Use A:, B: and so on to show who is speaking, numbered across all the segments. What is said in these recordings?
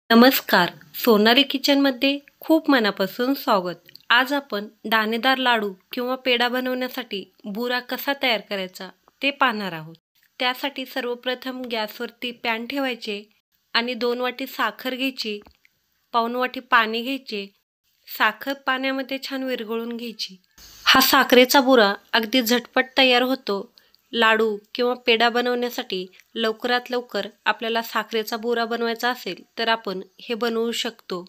A: नमस्कार. सोनाली किचनमध्ये खूप मनापासून स्वागत. आज आपण दाणेदार लाडू किंवा पेढा बनवण्यासाठी बुरा कसा तयार करायचा ते पाहणार आहोत. त्यासाठी सर्वप्रथम गॅसवरती पॅन ठेवायचे आणि 2 वाटी साखर घ्यायची, पाऊण वाटी पाणी घ्यायचे. साखर पाण्यामध्ये छान विरघळून घ्यायची. हा साखरेचा बुरा अगदी झटपट तयार होतो. लाडू किंवा पेढा बनवण्यासाठी लवकरात लवकर आपल्याला साखरेचा बुरा बनवायचा असेल तर आपण हे बनवू शकतो.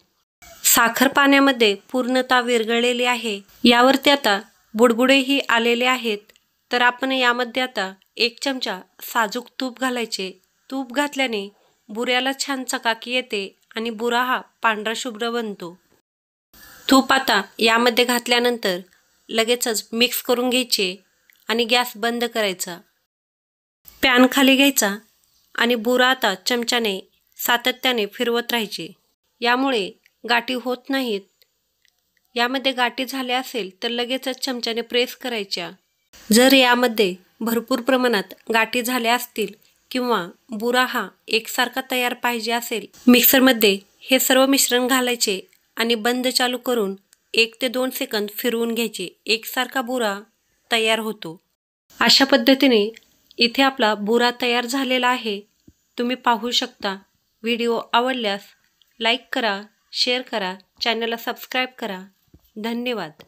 A: साखर पाण्यामध्ये पूर्णतः विरघळलेली आहे. यावरती आता बुडबुडेही आलेले आहेत. तर आपण यामध्ये आता 1 चमचा साजूक तूप घालायचे. तूप घातल्याने बुऱ्याला छान चकाकी येते आणि बुरा हा पांढरा शुभ्र बनतो. तूप आता यामध्ये घातल्यानंतर लगेचच मिक्स करून घ्यायचे आणि गॅस बंद करायचा. पॅन खाली घ्यायचा आणि बुरा आता चमच्याने सातत्याने फिरवत राहायचे. यामुळे गाठी होत नाहीत. यामध्ये गाठी झाल्या असेल तर लगेचच चमच्याने प्रेस करायच्या. जर यामध्ये भरपूर प्रमाणात गाठी झाल्या असतील किंवा बुरा हा एकसारखा तयार पाहिजे असेल, मिक्सरमध्ये हे सर्व मिश्रण घालायचे आणि बंद चालू करून 1 ते 2 सेकंद फिरवून घ्यायचे. एकसारखा बुरा तयार होतो. अशा पद्धतीने इथे आपला बुरा तयार झालेला आहे. तुम्ही पाहू शकता. व्हिडिओ आवडल्यास लाईक करा, शेअर करा, चॅनलला सबस्क्राईब करा. धन्यवाद.